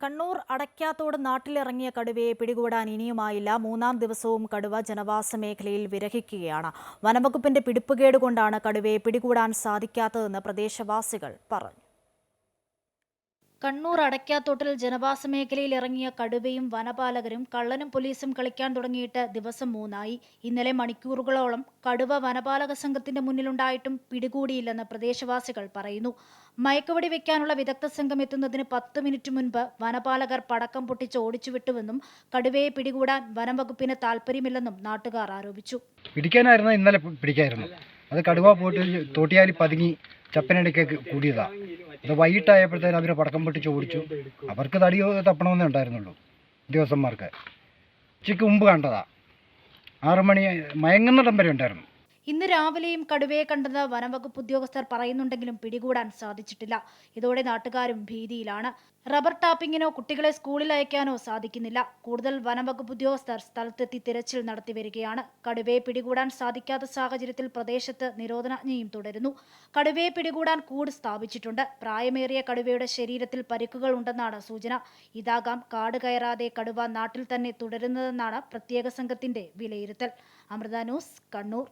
കണ്ണൂർ അടയ്ക്കാത്തോട് നാട്ടിലിറങ്ങിയ കടുവയെ പിടികൂടാൻ ഇനിയുമായില്ല. മൂന്നാം ദിവസവും കടുവ ജനവാസ മേഖലയിൽ വിരഹിക്കുകയാണ്. വനംവകുപ്പിന്റെ പിടിപ്പുകേട് കൊണ്ടാണ് കടുവയെ പിടികൂടാൻ സാധിക്കാത്തതെന്ന് പ്രദേശവാസികൾ പറഞ്ഞു. കണ്ണൂർ അടയ്ക്കാത്തോട്ടിൽ ജനവാസ മേഖലയിൽ ഇറങ്ങിയ കടുവയും വനപാലകരും കള്ളനും പോലീസും കളിക്കാൻ തുടങ്ങിയിട്ട് ദിവസം 3ആയി. ഇന്നലെ മണിക്കൂറുകളോളം കടുവ വനപാലക സംഘത്തിന്റെ മുന്നിലുണ്ടായിട്ടും പിടികൂടിയില്ലെന്ന് പ്രദേശവാസികൾ പറയുന്നു. മയക്കുവെടി വെക്കാനുള്ള വിദഗ്ധ സംഘം എത്തുന്നതിന് 10 മിനിറ്റ് മുൻപ് വനപാലകർ പടക്കം പൊട്ടിച്ച് ഓടിച്ചുവിട്ടുവെന്നും കടുവയെ പിടികൂടാൻ വനംവകുപ്പിന് താൽപര്യമില്ലെന്നും നാട്ടുകാർ ആരോപിച്ചു. പിടിക്കാനായിരുന്നു ഇന്നലെ പിടിക്കായിരുന്നു. അത് കടുവ പോയിട്ട് തോട്ടിയാലി പതുങ്ങി ചപ്പനടിക്കൊക്കെ കൂടിയതാ. അത് വൈകിട്ടായപ്പോഴത്തേനും അവർ പടക്കം പൊട്ടിച്ച് ഓടിച്ചു. അവർക്ക് തടിയോ തപ്പണമെന്നേ ഉണ്ടായിരുന്നുള്ളൂ. ഉദ്യോഗസ്ഥന്മാർക്ക് ഉച്ചയ്ക്ക് മുമ്പ് കണ്ടതാ. 6 മണി മയങ്ങുന്നിടം വരെ ഉണ്ടായിരുന്നു. ഇന്ന് രാവിലെയും കടുവയെ കണ്ടെന്ന് വനംവകുപ്പ് ഉദ്യോഗസ്ഥർ പറയുന്നുണ്ടെങ്കിലും പിടികൂടാൻ സാധിച്ചിട്ടില്ല. ഇതോടെ നാട്ടുകാരും ഭീതിയിലാണ്. റബ്ബർ ടാപ്പിങ്ങിനോ കുട്ടികളെ സ്കൂളിൽ അയക്കാനോ സാധിക്കുന്നില്ല. കൂടുതൽ വനംവകുപ്പ് ഉദ്യോഗസ്ഥർ സ്ഥലത്തെത്തി തിരച്ചിൽ നടത്തി വരികയാണ്. കടുവയെ പിടികൂടാൻ സാധിക്കാത്ത സാഹചര്യത്തിൽ പ്രദേശത്ത് നിരോധനാജ്ഞയും തുടരുന്നു. കടുവയെ പിടികൂടാൻ കൂട് സ്ഥാപിച്ചിട്ടുണ്ട്. പ്രായമേറിയ കടുവയുടെ ശരീരത്തിൽ പരിക്കുകൾ ഉണ്ടെന്നാണ് സൂചന. ഇതാകാം കാട് കയറാതെ കടുവ നാട്ടിൽ തന്നെ തുടരുന്നതെന്നാണ് പ്രത്യേക സംഘത്തിന്റെ വിലയിരുത്തൽ. അമൃത ന്യൂസ്, കണ്ണൂർ.